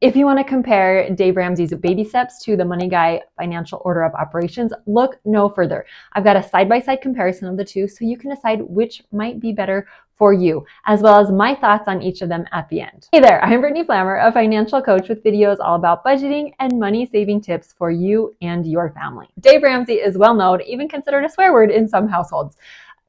If you want to compare Dave Ramsey's baby steps to the Money Guy financial order of operations, look no further. I've got a side-by-side comparison of the two so you can decide which might be better for you, as well as my thoughts on each of them at the end. Hey there, I'm Brittany Flammer, a financial coach with videos all about budgeting and money saving tips for you and your family. Dave Ramsey is well known, even considered a swear word in some households.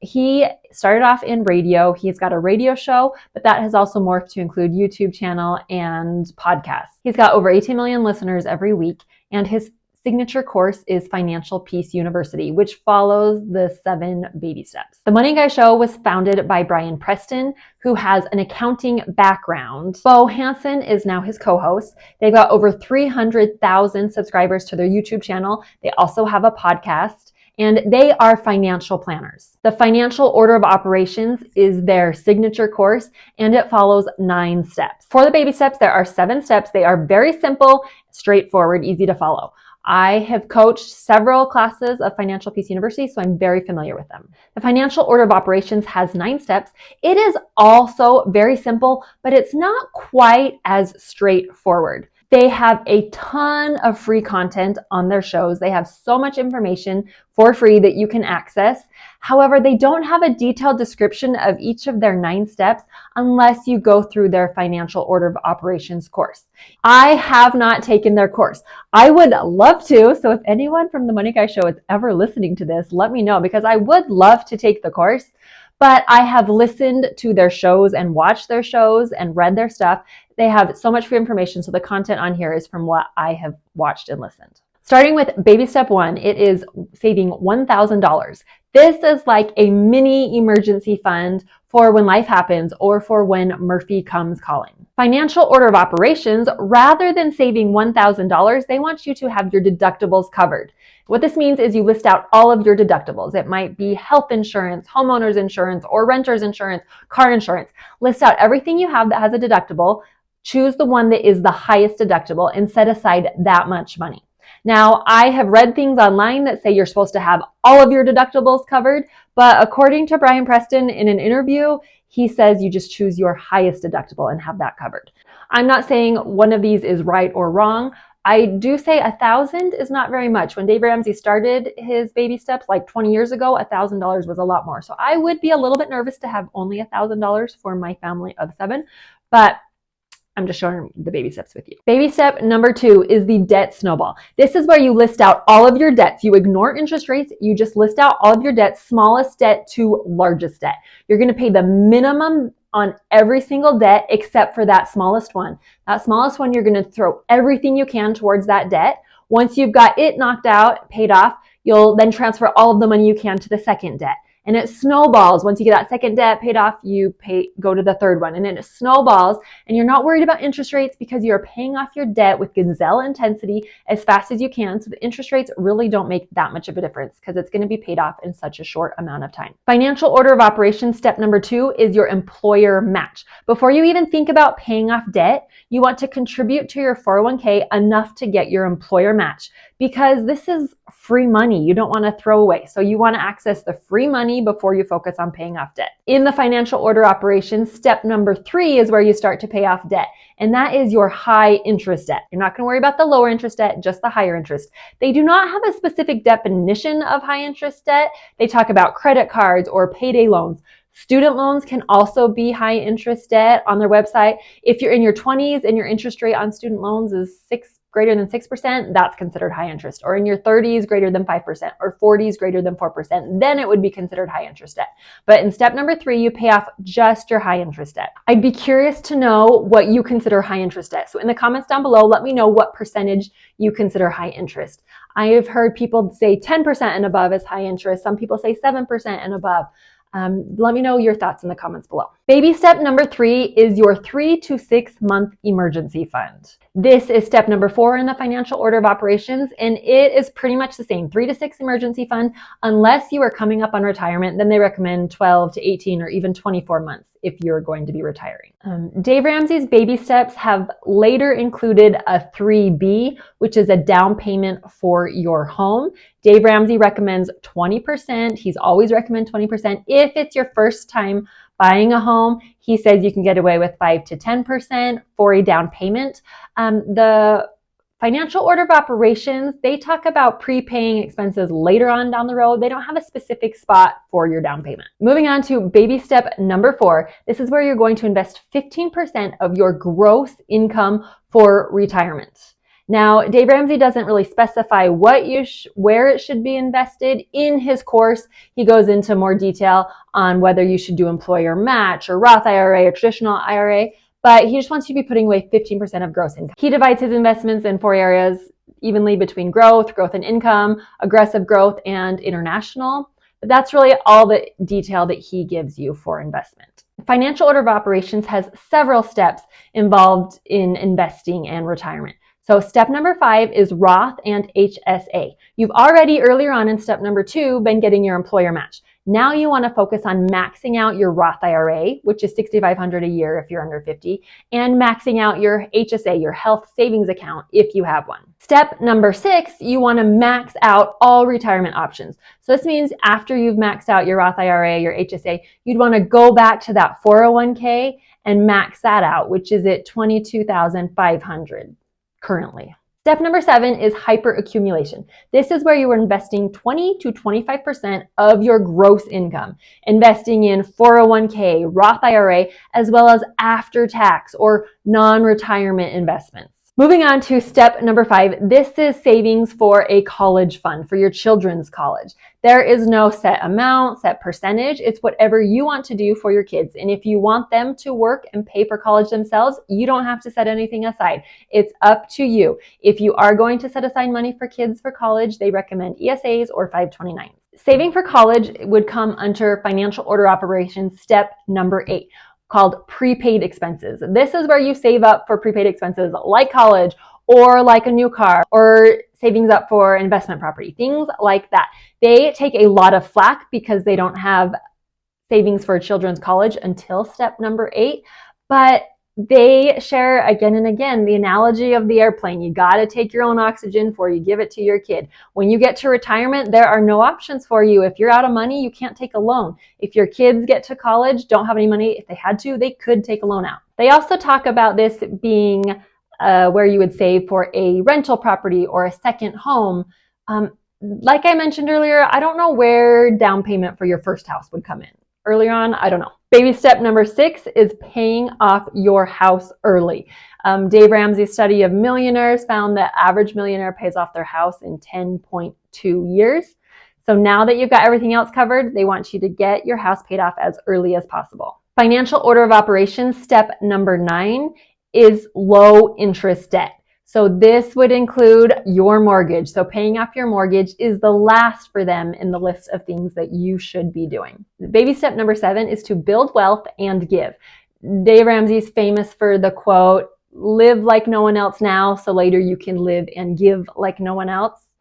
He started off in radio. He's got a radio show, but that has also morphed to include YouTube channel and podcasts. He's got over 18 million listeners every week, and his signature course is Financial Peace University, which follows the 7 baby steps. The Money Guy Show was founded by Brian Preston, who has an accounting background. Bo Hansen is now his co-host. They've got over 300,000 subscribers to their YouTube channel. They also have a podcast, and they are financial planners. The Financial Order of Operations is their signature course, and it follows 9 steps. For the baby steps, there are 7 steps. They are very simple, straightforward, easy to follow. I have coached several classes of Financial Peace University, so I'm very familiar with them. The Financial Order of Operations has 9 steps. It is also very simple, but it's not quite as straightforward. They have a ton of free content on their shows. They have so much information for free that you can access. However, they don't have a detailed description of each of their 9 steps unless you go through their Financial Order of Operations course. I have not taken their course. I would love to, so if anyone from the Money Guy Show is ever listening to this, let me know, because I would love to take the course. But I have listened to their shows and watched their shows and read their stuff. They have so much free information, so the content on here is from what I have watched and listened. Starting with baby step 1, it is saving $1,000. This is like a mini emergency fund for when life happens or for when Murphy comes calling. Financial Order of Operations, rather than saving $1,000, they want you to have your deductibles covered. What this means is you list out all of your deductibles. It might be health insurance, homeowners insurance, or renter's insurance, car insurance. List out everything you have that has a deductible. Choose the one that is the highest deductible and set aside that much money. Now, I have read things online that say you're supposed to have all of your deductibles covered, but according to Brian Preston in an interview, he says you just choose your highest deductible and have that covered. I'm not saying one of these is right or wrong. I do say $1,000 is not very much. When Dave Ramsey started his baby steps like 20 years ago, $1,000 was a lot more. So I would be a little bit nervous to have only $1,000 for my family of 7, but I'm just showing the baby steps with you. Baby step number 2 is the debt snowball. This is where you list out all of your debts. You ignore interest rates. You just list out all of your debts, smallest debt to largest debt. You're going to pay the minimum on every single debt except for that smallest one. That smallest one, you're going to throw everything you can towards that debt. Once you've got it knocked out, paid off, you'll then transfer all of the money you can to the second debt. And it snowballs. Once you get that second debt paid off, you go to the third one. And then it snowballs, and you're not worried about interest rates because you're paying off your debt with gazelle intensity as fast as you can. So the interest rates really don't make that much of a difference because it's going to be paid off in such a short amount of time. Financial Order of Operations step number 2 is your employer match. Before you even think about paying off debt, you want to contribute to your 401k enough to get your employer match, because this is free money you don't want to throw away. So you want to access the free money before you focus on paying off debt. In the Financial Order Operations, step number 3 is where you start to pay off debt. And that is your high interest debt. You're not going to worry about the lower interest debt, just the higher interest. They do not have a specific definition of high interest debt. They talk about credit cards or payday loans. Student loans can also be high interest debt on their website. If you're in your 20s and your interest rate on student loans is greater than 6%, that's considered high interest. Or in your 30s, greater than 5%, or 40s, greater than 4%, then it would be considered high interest debt. But in step number 3, you pay off just your high interest debt. I'd be curious to know what you consider high interest debt. So in the comments down below, let me know what percentage you consider high interest. I have heard people say 10% and above is high interest. Some people say 7% and above. Let me know your thoughts in the comments below. Baby step number 3 is your 3 to 6 month emergency fund. This is step number 4 in the Financial Order of Operations, and it is pretty much the same, 3 to 6 emergency fund. Unless you are coming up on retirement, then they recommend 12 to 18 or even 24 months if you're going to be retiring. Dave Ramsey's baby steps have later included a 3B, which is a down payment for your home. Dave Ramsey recommends 20%. He's always recommended 20% if it's your first time Buying a home, he says you can get away with 5 to 10% for a down payment. The financial order of operations, they talk about prepaying expenses later on down the road. They don't have a specific spot for your down payment. Moving on to baby step number 4. This is where you're going to invest 15% of your gross income for retirement. Now, Dave Ramsey doesn't really specify where it should be invested. In his course, he goes into more detail on whether you should do employer match or Roth IRA or traditional IRA. But he just wants you to be putting away 15% of gross income. He divides his investments in 4 areas evenly between growth and income, aggressive growth, and international. But that's really all the detail that he gives you for investment. Financial order of operations has several steps involved in investing and retirement. So step number 5 is Roth and HSA. You've already earlier on in step number 2 been getting your employer match. Now you want to focus on maxing out your Roth IRA, which is $6,500 a year if you're under 50, and maxing out your HSA, your health savings account, if you have one. Step number 6, you want to max out all retirement options. So this means after you've maxed out your Roth IRA, your HSA, you'd want to go back to that 401k and max that out, which is at $22,500 currently. Step number 7 is hyperaccumulation. This is where you are investing 20 to 25% of your gross income, investing in 401k, Roth IRA, as well as after-tax or non-retirement investments. Moving on to step number 5, this is savings for a college fund, for your children's college. There is no set amount, set percentage. It's whatever you want to do for your kids. And if you want them to work and pay for college themselves, you don't have to set anything aside. It's up to you. If you are going to set aside money for kids for college, they recommend ESAs or 529s. Saving for college would come under financial order operations step number 8. Called prepaid expenses. This is where you save up for prepaid expenses like college or like a new car or savings up for investment property, things like that. They take a lot of flack because they don't have savings for children's college until step number 8, but they share again and again the analogy of the airplane. You got to take your own oxygen before you give it to your kid. When you get to retirement, there are no options for you. If you're out of money, you can't take a loan. If your kids get to college, don't have any money, if they had to, they could take a loan out. They also talk about this being where you would save for a rental property or a second home. Like I mentioned earlier, I don't know where down payment for your first house would come in. Earlier on, I don't know. Baby step number 6 is paying off your house early. Dave Ramsey's study of millionaires found that average millionaire pays off their house in 10.2 years. So now that you've got everything else covered, they want you to get your house paid off as early as possible. Financial order of operations step number 9 is low interest debt. So this would include your mortgage. So paying off your mortgage is the last for them in the list of things that you should be doing. Baby step number 7 is to build wealth and give. Dave Ramsey's famous for the quote, "Live like no one else now, so later you can live and give like no one else,"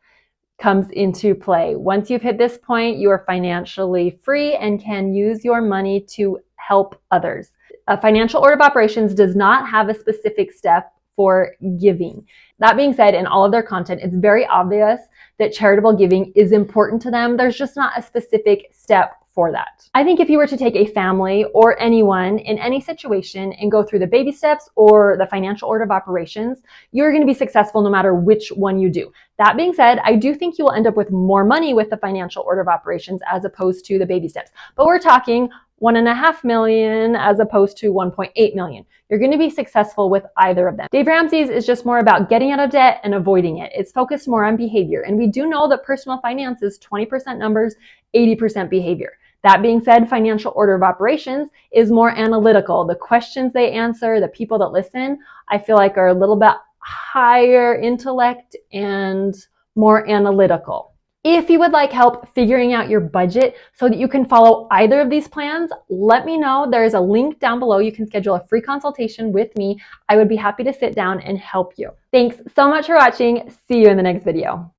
comes into play. Once you've hit this point, you are financially free and can use your money to help others. A financial order of operations does not have a specific step for giving. That being said, in all of their content, it's very obvious that charitable giving is important to them. There's just not a specific step for that. I think if you were to take a family or anyone in any situation and go through the baby steps or the financial order of operations, you're going to be successful no matter which one you do. That being said, I do think you will end up with more money with the financial order of operations as opposed to the baby steps. But we're talking $1.5 million as opposed to $1.8 million. You're going to be successful with either of them. Dave Ramsey's is just more about getting out of debt and avoiding it. It's focused more on behavior. And we do know that personal finance is 20% numbers, 80% behavior. That being said, financial order of operations is more analytical. The questions they answer, the people that listen, I feel like are a little bit higher intellect and more analytical. If you would like help figuring out your budget so that you can follow either of these plans, let me know. There is a link down below. You can schedule a free consultation with me. I would be happy to sit down and help you. Thanks so much for watching. See you in the next video.